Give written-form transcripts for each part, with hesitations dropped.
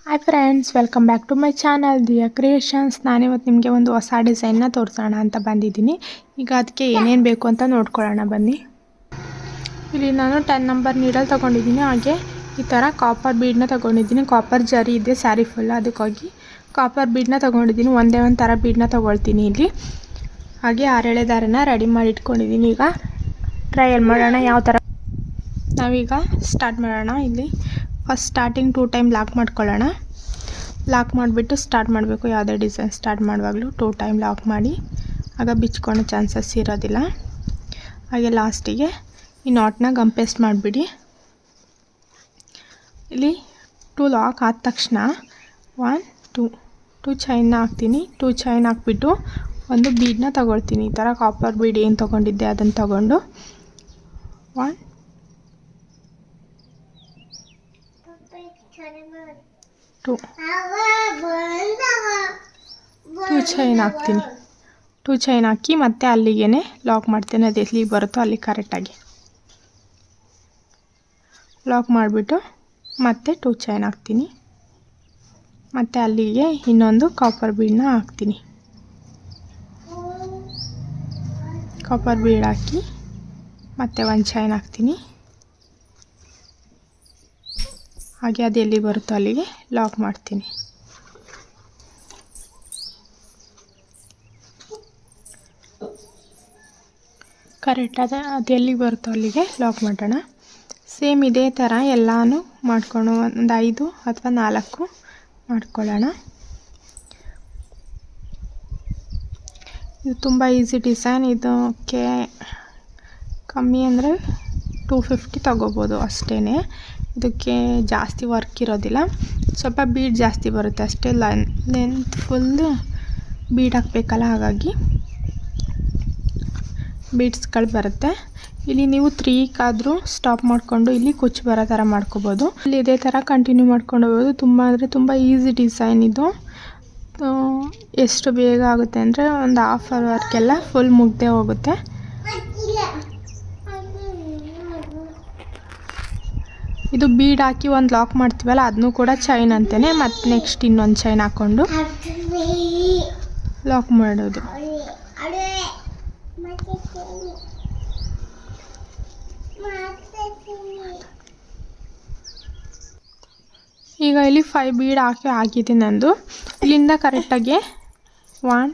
Hi friends, welcome back to my channel Diya Creations. ನಾನಿವತ್ತು ನಿಮಗೆ ಒಂದು ಹೊಸ ಡಿಸೈನ್ನ ತೋರಿಸೋಣ ಅಂತ ಬಂದಿದ್ದೀನಿ. ಈಗ ಅದಕ್ಕೆ ಏನೇನು ಬೇಕು ಅಂತ ನೋಡ್ಕೊಳ್ಳೋಣ ಬನ್ನಿ. ಇಲ್ಲಿ ನಾನು 10 ನಂಬರ್ ನೀಡಲ್ ತೊಗೊಂಡಿದ್ದೀನಿ. ಹಾಗೆ ಈ ಥರ ಕಾಪರ್ ಬೀಡನ್ನ ತೊಗೊಂಡಿದ್ದೀನಿ. ಕಾಪರ್ ಜರಿ ಇದೆ ಸ್ಯಾರಿ ಫುಲ್, ಅದಕ್ಕಾಗಿ ಕಾಪರ್ ಬೀಡನ್ನ ತೊಗೊಂಡಿದ್ದೀನಿ. ಒಂದೇ ಒಂದು ಥರ ಬೀಡನ್ನ ತೊಗೊಳ್ತೀನಿ ಇಲ್ಲಿ. ಹಾಗೆ 6 ದಾರನ ರೆಡಿ ಮಾಡಿ ಇಟ್ಕೊಂಡಿದ್ದೀನಿ. ಈಗ ಟ್ರಯಲ್ ಮಾಡೋಣ ಯಾವ ಥರ. ನಾವೀಗ ಸ್ಟಾರ್ಟ್ ಮಾಡೋಣ. ಇಲ್ಲಿ ಫಸ್ಟ್ ಸ್ಟಾರ್ಟಿಂಗ್ 2 ಟೈಮ್ ಲಾಕ್ ಮಾಡ್ಕೊಳ್ಳೋಣ. ಲಾಕ್ ಮಾಡಿಬಿಟ್ಟು ಸ್ಟಾರ್ಟ್ ಮಾಡಬೇಕು. ಯಾವುದೇ ಡಿಸೈನ್ ಸ್ಟಾರ್ಟ್ ಮಾಡುವಾಗಲೂ 2 ಟೈಮ್ ಲಾಕ್ ಮಾಡಿ, ಆಗ ಬಿಚ್ಕೊಳ್ಳೋ ಚಾನ್ಸಸ್ ಇರೋದಿಲ್ಲ. ಹಾಗೆ ಲಾಸ್ಟಿಗೆ ಈ ನಾಟ್ನ ಗಮ್ ಪೇಸ್ಟ್ ಮಾಡಿಬಿಡಿ. ಇಲ್ಲಿ 2 ಲಾಕ್ ಆದ ತಕ್ಷಣ 1 2 ಚೈನ್ನ ಹಾಕ್ತೀನಿ. 2 ಚೈನ್ ಹಾಕ್ಬಿಟ್ಟು ಒಂದು ಬೀಡನ್ನ ತಗೊಳ್ತೀನಿ. ಈ ಥರ ಕಾಪರ್ ಬೀಡ್ ಏನು ತೊಗೊಂಡಿದ್ದೆ ಅದನ್ನು ತಗೊಂಡು 1 2 ಚೈನ್ ಹಾಕ್ತೀನಿ. 2 ಚೈನ್ ಹಾಕಿ ಮತ್ತೆ ಅಲ್ಲಿಗೆ ಲಾಕ್ ಮಾಡ್ತೀನಿ. ಅದು ಎಲ್ಲಿ ಬರುತ್ತೋ ಅಲ್ಲಿ ಕರೆಕ್ಟಾಗಿ ಲಾಕ್ ಮಾಡಿಬಿಟ್ಟು ಮತ್ತೆ 2 ಚೈನ್ ಹಾಕ್ತೀನಿ. ಮತ್ತು ಅಲ್ಲಿಗೆ ಇನ್ನೊಂದು ಕಾಪರ್ ಬೀಡನ್ನ ಹಾಕ್ತೀನಿ. ಕಾಪರ್ ಬೀಡ್ ಹಾಕಿ ಮತ್ತೆ 1 ಚೈನ್ ಹಾಕ್ತೀನಿ. ಹಾಗೆ ಅದು ಎಲ್ಲಿ ಬರುತ್ತೋ ಅಲ್ಲಿಗೆ ಲಾಕ್ ಮಾಡ್ತೀನಿ. ಕರೆಕ್ಟಾದ ಅದು ಎಲ್ಲಿ ಬರುತ್ತೋ ಅಲ್ಲಿಗೆ ಲಾಕ್ ಮಾಡೋಣ. ಸೇಮ್ ಇದೇ ಥರ ಎಲ್ಲನೂ ಮಾಡ್ಕೊಂಡು ಒಂದು 5 ಅಥವಾ 4 ಮಾಡ್ಕೊಳ್ಳೋಣ. ಇದು ತುಂಬ ಈಸಿ ಡಿಸೈನ್. ಇದಕ್ಕೆ ಕಮ್ಮಿ ಅಂದರೆ 250 ತಗೋಬೋದು ಅಷ್ಟೇ. ಇದಕ್ಕೆ ಜಾಸ್ತಿ ವರ್ಕ್ ಇರೋದಿಲ್ಲ, ಸ್ವಲ್ಪ ಬೀಡ್ ಜಾಸ್ತಿ ಬರುತ್ತೆ ಅಷ್ಟೇ. ಲೆಂತ್ ಫುಲ್ ಬೀಡ್ ಹಾಕಬೇಕಲ್ಲ, ಹಾಗಾಗಿ ಬೀಡ್ಸ್ಗಳು ಬರುತ್ತೆ. ಇಲ್ಲಿ ನೀವು 3 ಸ್ಟಾಪ್ ಮಾಡಿಕೊಂಡು ಇಲ್ಲಿ ಕುಚ್ಚು ಬರೋ ಥರ ಮಾಡ್ಕೋಬೋದು. ಇಲ್ಲಿ ಇದೇ ಥರ ಕಂಟಿನ್ಯೂ ಮಾಡ್ಕೊಂಡು ಹೋಗ್ಬೋದು. ತುಂಬ ಅಂದರೆ ತುಂಬ ಈಸಿ ಡಿಸೈನ್ ಇದು. ಎಷ್ಟು ಬೇಗ ಆಗುತ್ತೆ ಅಂದರೆ ಒಂದು ಹಾಫ್ ಅವರ್ಗೆಲ್ಲ ಫುಲ್ ಮುಗ್ದೇ ಹೋಗುತ್ತೆ. ಇದು ಬೀಡ್ ಹಾಕಿ ಒಂದು ಲಾಕ್ ಮಾಡ್ತೀವಲ್ಲ, ಅದನ್ನು ಕೂಡ ಚೈನ್ ಅಂತಲೇ. ಮತ್ತು ನೆಕ್ಸ್ಟ್ ಇನ್ನೊಂದು ಚೈನ್ ಹಾಕ್ಕೊಂಡು ಲಾಕ್ ಮಾಡೋದು. ಈಗ ಇಲ್ಲಿ 5 ಬೀಡ್ ಹಾಕಿದೆ ನಂದು. ಇಲ್ಲಿಂದ ಕರೆಕ್ಟಾಗಿ 1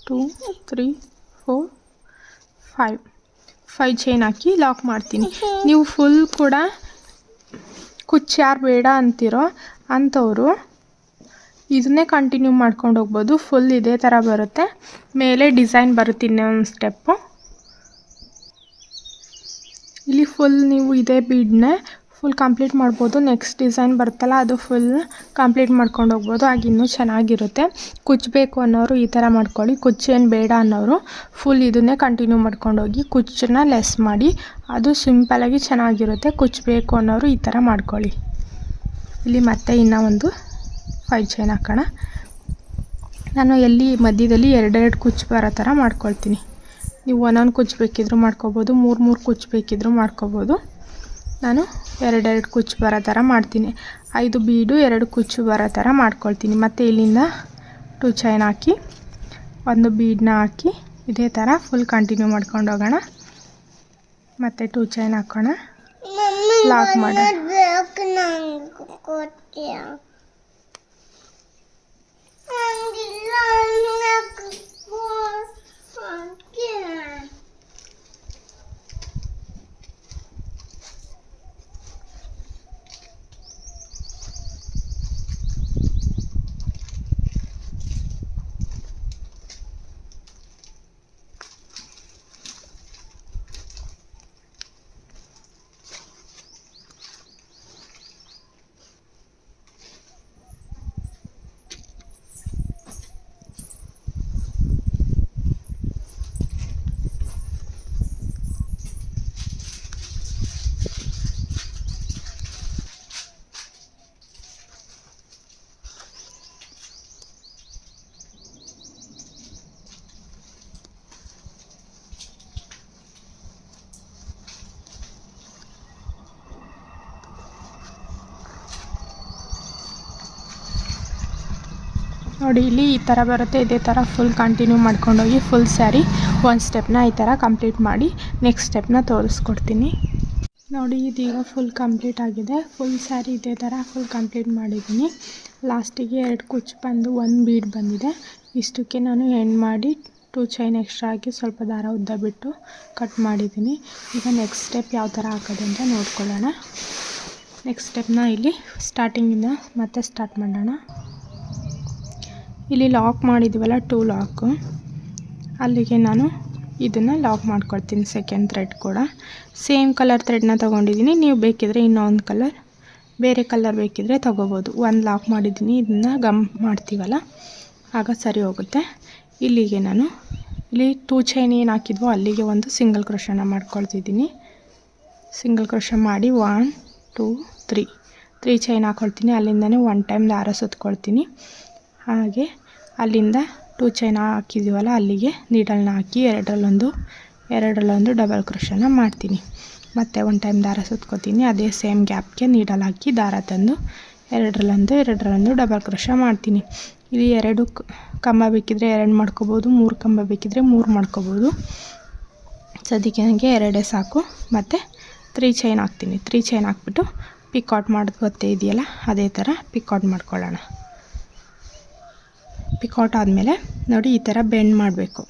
2 3 4 5 ಚೈನ್ ಹಾಕಿ ಲಾಕ್ ಮಾಡ್ತೀನಿ. ನೀವು ಫುಲ್ ಕೂಡ ಕುಚ್ಚು ಯಾರು ಬೇಡ ಅಂತೀರೋ ಅಂಥವರು ಇದನ್ನೇ ಕಂಟಿನ್ಯೂ ಮಾಡ್ಕೊಂಡು ಹೋಗ್ಬೋದು. ಫುಲ್ ಇದೇ ಥರ ಬರುತ್ತೆ. ಮೇಲೆ ಡಿಸೈನ್ ಬರುತ್ತೆ ಇನ್ನೊಂದು ಸ್ಟೆಪ್ಪು. ಇಲ್ಲಿ ಫುಲ್ ನೀವು ಇದೇ ಬೀಡನ್ನೇ ಫುಲ್ ಕಂಪ್ಲೀಟ್ ಮಾಡ್ಬೋದು. ನೆಕ್ಸ್ಟ್ ಡಿಸೈನ್ ಬರುತ್ತಲ್ಲ, ಅದು ಫುಲ್ ಕಂಪ್ಲೀಟ್ ಮಾಡ್ಕೊಂಡು ಹೋಗ್ಬೋದು. ಆಗ ಇನ್ನೂ ಚೆನ್ನಾಗಿರುತ್ತೆ. ಕುಚ್ಚು ಬೇಕು ಅನ್ನೋರು ಈ ಥರ ಮಾಡ್ಕೊಳ್ಳಿ. ಕುಚ್ಚು ಏನು ಬೇಡ ಅನ್ನೋರು ಫುಲ್ ಇದನ್ನೇ ಕಂಟಿನ್ಯೂ ಮಾಡ್ಕೊಂಡೋಗಿ ಕುಚ್ಚನ್ನ ಲೆಸ್ ಮಾಡಿ, ಅದು ಸಿಂಪಲಾಗಿ ಚೆನ್ನಾಗಿರುತ್ತೆ. ಕುಚ್ಚು ಬೇಕು ಅನ್ನೋರು ಈ ಥರ ಮಾಡ್ಕೊಳ್ಳಿ. ಇಲ್ಲಿ ಮತ್ತೆ ಇನ್ನೂ ಒಂದು 5 ಚೈನ್ ಹಾಕೋಣ. ನಾನು ಎಲ್ಲಿ ಮಧ್ಯದಲ್ಲಿ 2 ಕುಚ್ಚು ಬರೋ ಥರ ಮಾಡ್ಕೊಳ್ತೀನಿ. ನೀವು ಒಂದೊಂದು ಕುಚ್ಚು ಬೇಕಿದ್ರೂ ಮಾಡ್ಕೋಬೋದು, 3 ಕುಚ್ಚು ಬೇಕಿದ್ರೂ ಮಾಡ್ಕೋಬೋದು. ನಾನು 2 ಕುಚ್ಚು ಬರೋ ಥರ ಮಾಡ್ತೀನಿ. 5 ಬೀಡು 2 ಕುಚ್ಚು ಬರೋ ಥರ ಮಾಡ್ಕೊಳ್ತೀನಿ. ಮತ್ತು ಇಲ್ಲಿಂದ 2 ಚೈನ್ ಹಾಕಿ ಒಂದು ಬೀಡನ್ನ ಹಾಕಿ ಇದೇ ಥರ ಫುಲ್ ಕಂಟಿನ್ಯೂ ಮಾಡ್ಕೊಂಡು ಹೋಗೋಣ. ಮತ್ತು 2 ಚೈನ್ ಹಾಕೋಣ, ಲಾಕ್ ಮಾಡೋಣ. ನೋಡಿ ಇಲ್ಲಿ ಈ ಥರ ಬರುತ್ತೆ. ಇದೇ ಥರ ಫುಲ್ ಕಂಟಿನ್ಯೂ ಮಾಡ್ಕೊಂಡೋಗಿ ಫುಲ್ ಸ್ಯಾರಿ ಒಂದು ಸ್ಟೆಪ್ನ ಈ ಥರ ಕಂಪ್ಲೀಟ್ ಮಾಡಿ ನೆಕ್ಸ್ಟ್ ಸ್ಟೆಪ್ನ ತೋರಿಸ್ಕೊಡ್ತೀನಿ. ನೋಡಿ ಇದೀಗ ಫುಲ್ ಕಂಪ್ಲೀಟ್ ಆಗಿದೆ. ಫುಲ್ ಸ್ಯಾರಿ ಇದೇ ಥರ ಫುಲ್ ಕಂಪ್ಲೀಟ್ ಮಾಡಿದ್ದೀನಿ. ಲಾಸ್ಟಿಗೆ 2 ಕುಚ್ಚು ಬಂದು 1 ಬೀಡ್ ಬಂದಿದೆ. ಇಷ್ಟಕ್ಕೆ ನಾನು ಎಂಡ್ ಮಾಡಿ 2 ಚೈನ್ ಎಕ್ಸ್ಟ್ರಾ ಹಾಕಿ ಸ್ವಲ್ಪ ದಾರ ಉದ್ದ ಬಿಟ್ಟು ಕಟ್ ಮಾಡಿದ್ದೀನಿ. ಈಗ ನೆಕ್ಸ್ಟ್ ಸ್ಟೆಪ್ ಯಾವ ಥರ ಹಾಕೋದು ಅಂತ ನೋಡ್ಕೊಳ್ಳೋಣ. ನೆಕ್ಸ್ಟ್ ಸ್ಟೆಪ್ನ ಇಲ್ಲಿ ಸ್ಟಾರ್ಟಿಂಗಿಂದ ಮತ್ತೆ ಸ್ಟಾರ್ಟ್ ಮಾಡೋಣ. ಇಲ್ಲಿ ಲಾಕ್ ಮಾಡಿದ್ವಲ್ಲ 2 ಲಾಕು, ಅಲ್ಲಿಗೆ ನಾನು ಇದನ್ನು ಲಾಕ್ ಮಾಡ್ಕೊಳ್ತೀನಿ. ಸೆಕೆಂಡ್ ಥ್ರೆಡ್ ಕೂಡ ಸೇಮ್ ಕಲರ್ ಥ್ರೆಡ್ನ ತೊಗೊಂಡಿದ್ದೀನಿ. ನೀವು ಬೇಕಿದ್ರೆ ಇನ್ನೊಂದು ಕಲರ್ ಬೇರೆ ಕಲರ್ ಬೇಕಿದ್ರೆ ತೊಗೋಬೋದು. 1 ಲಾಕ್ ಮಾಡಿದ್ದೀನಿ. ಇದನ್ನು ಗಮ್ ಮಾಡ್ತೀವಲ್ಲ ಆಗ ಸರಿ ಹೋಗುತ್ತೆ. ಇಲ್ಲಿಗೆ ನಾನು ಇಲ್ಲಿ 2 ಚೈನ್ ಏನು ಹಾಕಿದ್ವೋ ಅಲ್ಲಿಗೆ ಒಂದು ಸಿಂಗಲ್ ಕ್ರೋಶನ ಮಾಡ್ಕೊಳ್ತಿದ್ದೀನಿ. ಸಿಂಗಲ್ ಕ್ರೋಶ ಮಾಡಿ 1 2 3 ಚೈನ್ ಹಾಕ್ಕೊಳ್ತೀನಿ. ಅಲ್ಲಿಂದನೇ 1 ಟೈಮ್ ದಾರ ಸುತ್ಕೊಳ್ತೀನಿ. ಹಾಗೆ ಅಲ್ಲಿಂದ 2 ಚೈನ್ ಹಾಕಿದ್ದೀವಲ್ಲ ಅಲ್ಲಿಗೆ ನೀಡಲ್ನ ಹಾಕಿ ಎರಡರಲ್ಲೊಂದು ಡಬಲ್ ಕ್ರೋಶನ ಮಾಡ್ತೀನಿ. ಮತ್ತು 1 ಟೈಮ್ ದಾರ ಸುತ್ಕೋತೀನಿ. ಅದೇ ಸೇಮ್ ಗ್ಯಾಪ್ಗೆ ನೀಡಲ್ ಹಾಕಿ ದಾರ ತಂದು ಎರಡರಲ್ಲೊಂದು ಡಬಲ್ ಕ್ರೋಶ ಮಾಡ್ತೀನಿ. ಇಲ್ಲಿ 2 ಕಂಬ ಬೇಕಿದ್ರೆ 2 ಮಾಡ್ಕೋಬೋದು, 3 ಕಂಬ ಬೇಕಿದ್ರೆ 3 ಮಾಡ್ಕೋಬೋದು. ಸದ್ಯಕ್ಕೆ ನನಗೆ 2 ಸಾಕು. ಮತ್ತು 3 ಚೈನ್ ಹಾಕ್ತೀನಿ. 3 ಚೈನ್ ಹಾಕ್ಬಿಟ್ಟು ಪಿಕಾಟ್ ಮಾಡೋದು ಗೊತ್ತೇ ಇದೆಯಲ್ಲ, ಅದೇ ಥರ ಪಿಕಾಟ್ ಮಾಡ್ಕೊಳ್ಳೋಣ. ಪಿಕಾಟ್ ಆದಮೇಲೆ ನೋಡಿ ಈ ಥರ ಬೆಂಡ್ ಮಾಡಬೇಕು.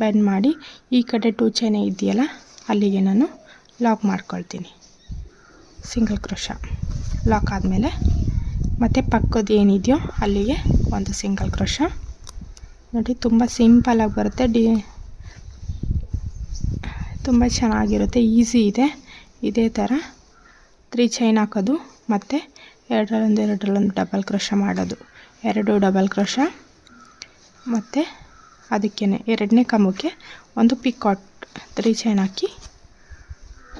ಬೆಂಡ್ ಮಾಡಿ ಈ ಕಡೆ 2 ಚೈನ್ ಇದೆಯಲ್ಲ ಅಲ್ಲಿಗೆ ನಾನು ಲಾಕ್ ಮಾಡ್ಕೊಳ್ತೀನಿ. ಸಿಂಗಲ್ ಕ್ರೋಶ ಲಾಕ್ ಆದಮೇಲೆ ಮತ್ತು ಪಕ್ಕದ ಏನಿದೆಯೋ ಅಲ್ಲಿಗೆ ಒಂದು ಸಿಂಗಲ್ ಕ್ರೋಶ. ನೋಡಿ ತುಂಬ ಸಿಂಪಲಾಗಿ ಬರುತ್ತೆ. ತುಂಬ ಚೆನ್ನಾಗಿರುತ್ತೆ, ಈಸಿ ಇದೆ. ಇದೇ ಥರ 3 ಚೈನ್ ಹಾಕೋದು ಮತ್ತು ಎರಡರಲ್ಲೊಂದು ಡಬಲ್ ಕ್ರೋಶ ಮಾಡೋದು. 2 ಡಬಲ್ ಕ್ರೋಶ ಮತ್ತು ಅದಕ್ಕೇ 2ನೇ ಕಂಬಕ್ಕೆ ಒಂದು ಪಿಕಾಟ್ 3 ಚೈನ್ ಹಾಕಿ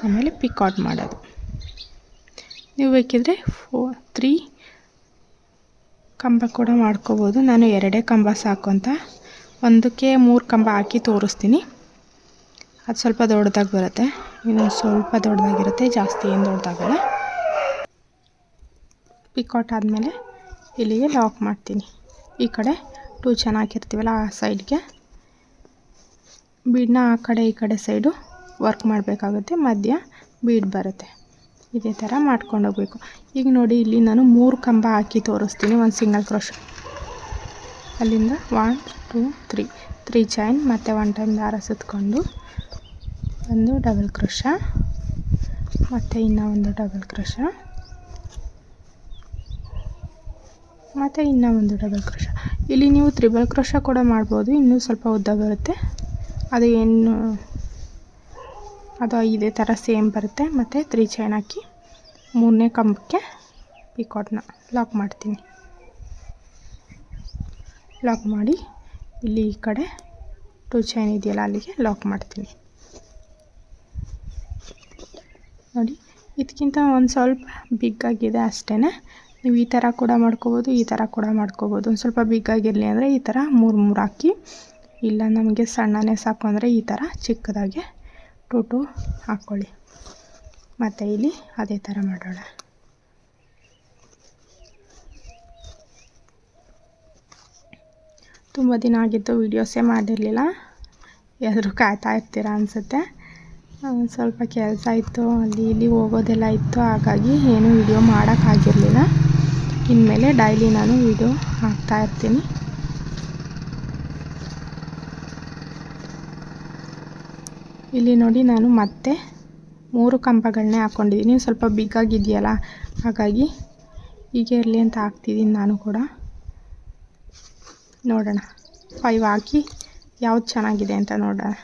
ಆಮೇಲೆ ಪಿಕಾಟ್ ಮಾಡೋದು. ನೀವು ಬೇಕಿದ್ರೆ 3 ಕಂಬ ಕೂಡ ಮಾಡ್ಕೋಬೋದು. ನಾನು 2 ಕಂಬ ಸಾಕು ಅಂತ ಒಂದಕ್ಕೆ 3 ಕಂಬ ಹಾಕಿ ತೋರಿಸ್ತೀನಿ. ಅದು ಸ್ವಲ್ಪ ದೊಡ್ಡದಾಗಿ ಬರುತ್ತೆ, ಇನ್ನೊಂದು ಸ್ವಲ್ಪ ದೊಡ್ಡದಾಗಿರುತ್ತೆ, ಜಾಸ್ತಿ ಏನು ದೊಡ್ಡದಾಗಲ್ಲ. ಪಿಕಾಟ್ ಆದಮೇಲೆ ಇಲ್ಲಿಗೆ ಲಾಕ್ ಮಾಡ್ತೀನಿ. ಈ ಕಡೆ 2 ಚೈನ್ ಹಾಕಿರ್ತೀವಲ್ಲ ಆ ಸೈಡ್ಗೆ ಬೀಡನ್ನ ಆ ಕಡೆ ಈ ಕಡೆ ಸೈಡು ವರ್ಕ್ ಮಾಡಬೇಕಾಗುತ್ತೆ. ಮಧ್ಯ ಬೀಡ್ ಬರುತ್ತೆ. ಇದೇ ಥರ ಮಾಡ್ಕೊಂಡು ಹೋಗಬೇಕು. ಈಗ ನೋಡಿ ಇಲ್ಲಿ ನಾನು 3 ಕಂಬ ಹಾಕಿ ತೋರಿಸ್ತೀನಿ. ಒಂದು ಸಿಂಗಲ್ ಕ್ರೋಶ ಅಲ್ಲಿಂದ 1 2 3 ಚೈನ್ ಮತ್ತು 1 ಟೈಮ್ ದಾರ ಸುತ್ಕೊಂಡು ಒಂದು ಡಬಲ್ ಕ್ರೋಶ ಮತ್ತು ಇನ್ನೂ ಒಂದು ಡಬಲ್ ಕ್ರೋಶ ಮತ್ತು ಇನ್ನೂ ಒಂದು ಡಬಲ್ ಕ್ರೋಶ. ಇಲ್ಲಿ ನೀವು ತ್ರಿಬಲ್ ಕ್ರೋಶ ಕೂಡ ಮಾಡ್ಬೋದು, ಇನ್ನೂ ಸ್ವಲ್ಪ ಉದ್ದ ಬರುತ್ತೆ. ಅದು ಇದೇ ಥರ ಸೇಮ್ ಬರುತ್ತೆ. ಮತ್ತು 3 ಚೈನ್ ಹಾಕಿ 3ನೇ ಕಂಬಕ್ಕೆ ಪಿಕಾಟ್ನ ಲಾಕ್ ಮಾಡ್ತೀನಿ. ಲಾಕ್ ಮಾಡಿ ಇಲ್ಲಿ ಈ ಕಡೆ 2 ಚೈನ್ ಇದೆಯಲ್ಲ ಅಲ್ಲಿಗೆ ಲಾಕ್ ಮಾಡ್ತೀನಿ. ನೋಡಿ ಇದಕ್ಕಿಂತ ಒಂದು ಸ್ವಲ್ಪ ಬಿಗ್ಗಾಗಿದೆ ಅಷ್ಟೇ. ನೀವು ಈ ಥರ ಕೂಡ ಮಾಡ್ಕೋಬೋದು, ಈ ಥರ ಕೂಡ ಮಾಡ್ಕೋಬೋದು. ಒಂದು ಸ್ವಲ್ಪ ಬಿಗ್ಗಾಗಿರಲಿ ಅಂದರೆ ಈ ಥರ 3 ಹಾಕಿ, ಇಲ್ಲ ನಮಗೆ ಸಣ್ಣನೇ ಸಾಕು ಅಂದರೆ ಈ ಥರ ಚಿಕ್ಕದಾಗೆ 2 ಹಾಕ್ಕೊಳ್ಳಿ. ಮತ್ತು ಇಲ್ಲಿ ಅದೇ ಥರ ಮಾಡೋಣ. ತುಂಬ ದಿನ ಆಗಿತ್ತು ವೀಡಿಯೋಸೇ ಮಾಡಿರಲಿಲ್ಲ. ಎಲ್ಲರೂ ಕಾಯ್ತಾ ಇರ್ತೀರ ಅನಿಸುತ್ತೆ. ಸ್ವಲ್ಪ ಕೆಲಸ ಇತ್ತು, ಅಲ್ಲಿ ಇಲ್ಲಿ ಹೋಗೋದೆಲ್ಲ ಇತ್ತು, ಹಾಗಾಗಿ ಏನೂ ವೀಡಿಯೋ ಮಾಡೋಕ್ಕಾಗಿರಲಿಲ್ಲ. ಇನ್ಮೇಲೆ ಡೈಲಿ ನಾನು ವೀಡಿಯೋ ಹಾಕ್ತಾಯಿರ್ತೀನಿ. ಇಲ್ಲಿ ನೋಡಿ ನಾನು ಮತ್ತೆ 3 ಕಂಬಗಳನ್ನೇ ಹಾಕ್ಕೊಂಡಿದ್ದೀನಿ. ಸ್ವಲ್ಪ ಬಿಗ್ಗಾಗಿದೆಯಲ್ಲ ಹಾಗಾಗಿ ಹೀಗೆ ಇರಲಿ ಅಂತ ಹಾಕ್ತಿದ್ದೀನಿ ನಾನು ಕೂಡ. ನೋಡೋಣ 5 ಹಾಕಿ ಯಾವ್ದು ಚೆನ್ನಾಗಿದೆ ಅಂತ ನೋಡೋಣ.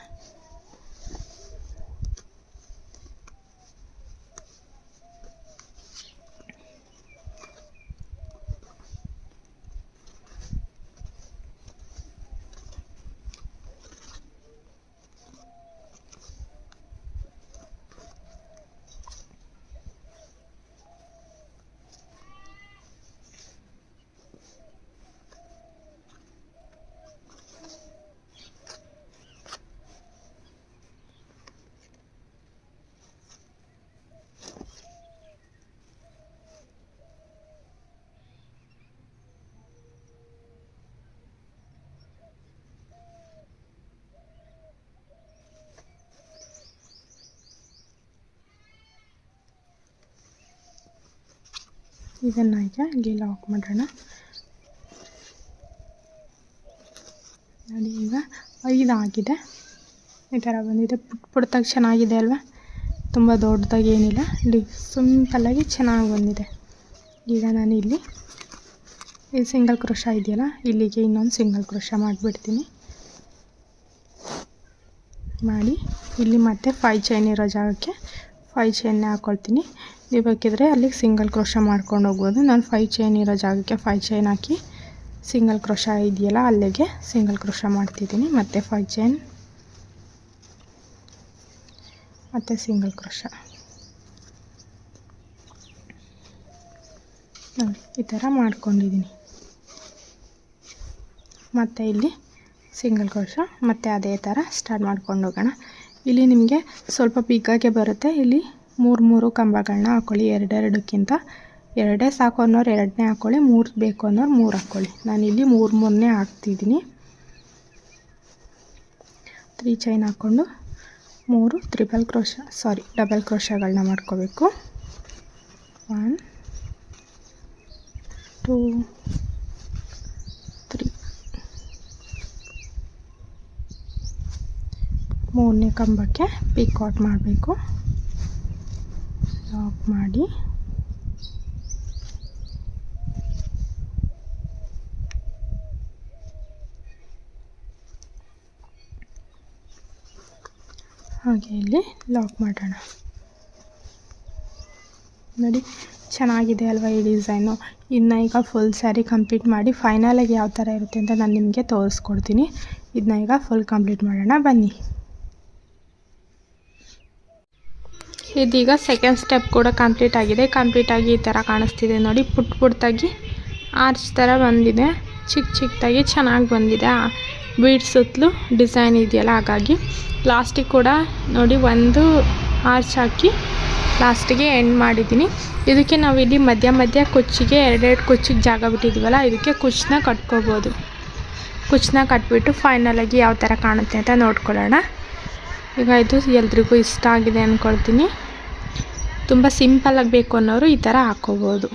ಇದನ್ನು ಈಗ ಇಲ್ಲಿ ಲಾಕ್ ಮಾಡೋಣ. ನೋಡಿ ಈಗ 5 ಆಗಿದೆ. ಈ ಥರ ಬಂದಿದೆ. ಪುಟ್ಟದಾಗಿ ಚೆನ್ನಾಗಿದೆ ಅಲ್ವಾ, ತುಂಬ ದೊಡ್ಡದಾಗಿ ಏನಿಲ್ಲ, ಸಿಂಪಲ್ಲಾಗಿ ಚೆನ್ನಾಗಿ ಬಂದಿದೆ. ಈಗ ನಾನು ಇಲ್ಲಿ ಈ ಸಿಂಗಲ್ ಕ್ರೋಶ ಇದೆಯಲ್ಲ, ಇಲ್ಲಿಗೆ ಇನ್ನೊಂದು ಸಿಂಗಲ್ ಕ್ರೋಶ ಮಾಡಿಬಿಡ್ತೀನಿ. ಮಾಡಿ ಇಲ್ಲಿ ಮತ್ತೆ 5 ಚೈನ್ ಇರೋ ಜಾಗಕ್ಕೆ 5 ಚೈನ್ನೇ ಹಾಕ್ಕೊಳ್ತೀನಿ. ನೀವು ಬೇಕಿದ್ರೆ ಅಲ್ಲಿಗೆ ಸಿಂಗಲ್ ಕ್ರೋಶ ಮಾಡ್ಕೊಂಡು ಹೋಗ್ಬೋದು. ನಾನು 5 ಚೈನ್ ಇರೋ ಜಾಗಕ್ಕೆ 5 ಚೈನ್ ಹಾಕಿ ಸಿಂಗಲ್ ಕ್ರೋಶ ಇದೆಯಲ್ಲ ಅಲ್ಲಿಗೆ ಸಿಂಗಲ್ ಕ್ರೋಶ ಮಾಡ್ತಿದ್ದೀನಿ. ಮತ್ತು 5 ಚೈನ್ ಮತ್ತು ಸಿಂಗಲ್ ಕ್ರೋಶ ನೋಡಿ ಈ ಥರ ಮಾಡ್ಕೊಂಡಿದ್ದೀನಿ. ಮತ್ತು ಇಲ್ಲಿ ಸಿಂಗಲ್ ಕ್ರೋಶ ಮತ್ತು ಅದೇ ಥರ ಸ್ಟಾರ್ಟ್ ಮಾಡ್ಕೊಂಡು ಹೋಗೋಣ. ಇಲ್ಲಿ ನಿಮಗೆ ಸ್ವಲ್ಪ ಬಿಗ್ಗಾಗೆ ಬರುತ್ತೆ. ಇಲ್ಲಿ 3 ಕಂಬಗಳನ್ನ ಹಾಕ್ಕೊಳ್ಳಿ. 2ಕ್ಕಿಂತ 2 ಸಾಕು ಅನ್ನೋರು 2ನೇ ಹಾಕ್ಕೊಳ್ಳಿ, 3 ಬೇಕು ಅನ್ನೋರು 3 ಹಾಕ್ಕೊಳ್ಳಿ. ನಾನಿಲ್ಲಿ 3 ಹಾಕ್ತಿದ್ದೀನಿ. 3 ಚೈನ್ ಹಾಕ್ಕೊಂಡು 3 ಡಬಲ್ ಕ್ರೋಶಗಳನ್ನ ಮಾಡ್ಕೋಬೇಕು. 1 2 3 3ನೇ ಕಂಬಕ್ಕೆ ಪಿಕಾಟ್ ಮಾಡಬೇಕು. ಲಾಕ್ ಮಾಡಿ ಹಾಗೆ ಇಲ್ಲಿ ಲಾಕ್ ಮಾಡೋಣ. ನೋಡಿ ಚೆನ್ನಾಗಿದೆ ಅಲ್ವಾ ಈ ಡಿಸೈನು. ಇನ್ನು ಈಗ ಫುಲ್ ಸ್ಯಾರಿ ಕಂಪ್ಲೀಟ್ ಮಾಡಿ ಫೈನಲಾಗಿ ಯಾವ ಥರ ಇರುತ್ತೆ ಅಂತ ನಾನು ನಿಮಗೆ ತೋರಿಸ್ಕೊಡ್ತೀನಿ. ಇದನ್ನ ಈಗ ಫುಲ್ ಕಂಪ್ಲೀಟ್ ಮಾಡೋಣ ಬನ್ನಿ. ಇದೀಗ ಸೆಕೆಂಡ್ ಸ್ಟೆಪ್ ಕೂಡ ಕಂಪ್ಲೀಟ್ ಆಗಿದೆ. ಕಂಪ್ಲೀಟಾಗಿ ಈ ಥರ ಕಾಣಿಸ್ತಿದೆ ನೋಡಿ. ಪುಟ್ಟದಾಗಿ ಆರ್ಚ್ ಥರ ಬಂದಿದೆ, ಚಿಕ್ಕದಾಗಿ ಚೆನ್ನಾಗಿ ಬಂದಿದೆ. ಬೀಡ್ ಸುತ್ತಲೂ ಡಿಸೈನ್ ಇದೆಯಲ್ಲ, ಹಾಗಾಗಿ ಲಾಸ್ಟಿಗೆ ಕೂಡ ನೋಡಿ ಒಂದು ಆರ್ಚ್ ಹಾಕಿ ಲಾಸ್ಟಿಗೆ ಎಂಡ್ ಮಾಡಿದ್ದೀನಿ. ಇದಕ್ಕೆ ನಾವು ಇಲ್ಲಿ ಮಧ್ಯ ಕುಚ್ಚಿಗೆ 2 ಕುಚ್ಚಿಗೆ ಜಾಗ ಬಿಟ್ಟಿದ್ದೀವಲ್ಲ, ಇದಕ್ಕೆ ಕುಚ್ಚನ್ನ ಕಟ್ಕೋಬೋದು. ಕುಚ್ಚನ್ನ ಕಟ್ಬಿಟ್ಟು ಫೈನಲಾಗಿ ಯಾವ ಥರ ಕಾಣುತ್ತೆ ಅಂತ ನೋಡ್ಕೊಳ್ಳೋಣ. ಈಗ ಇದು ಎಲ್ರಿಗೂ ಇಷ್ಟ ಆಗಿದೆ ಅಂದ್ಕೊಳ್ತೀನಿ. ತುಂಬ ಸಿಂಪಲ್ಲಾಗಿ ಬೇಕು ಅನ್ನೋರು ಈ ಥರ ಹಾಕ್ಕೋಬೋದು.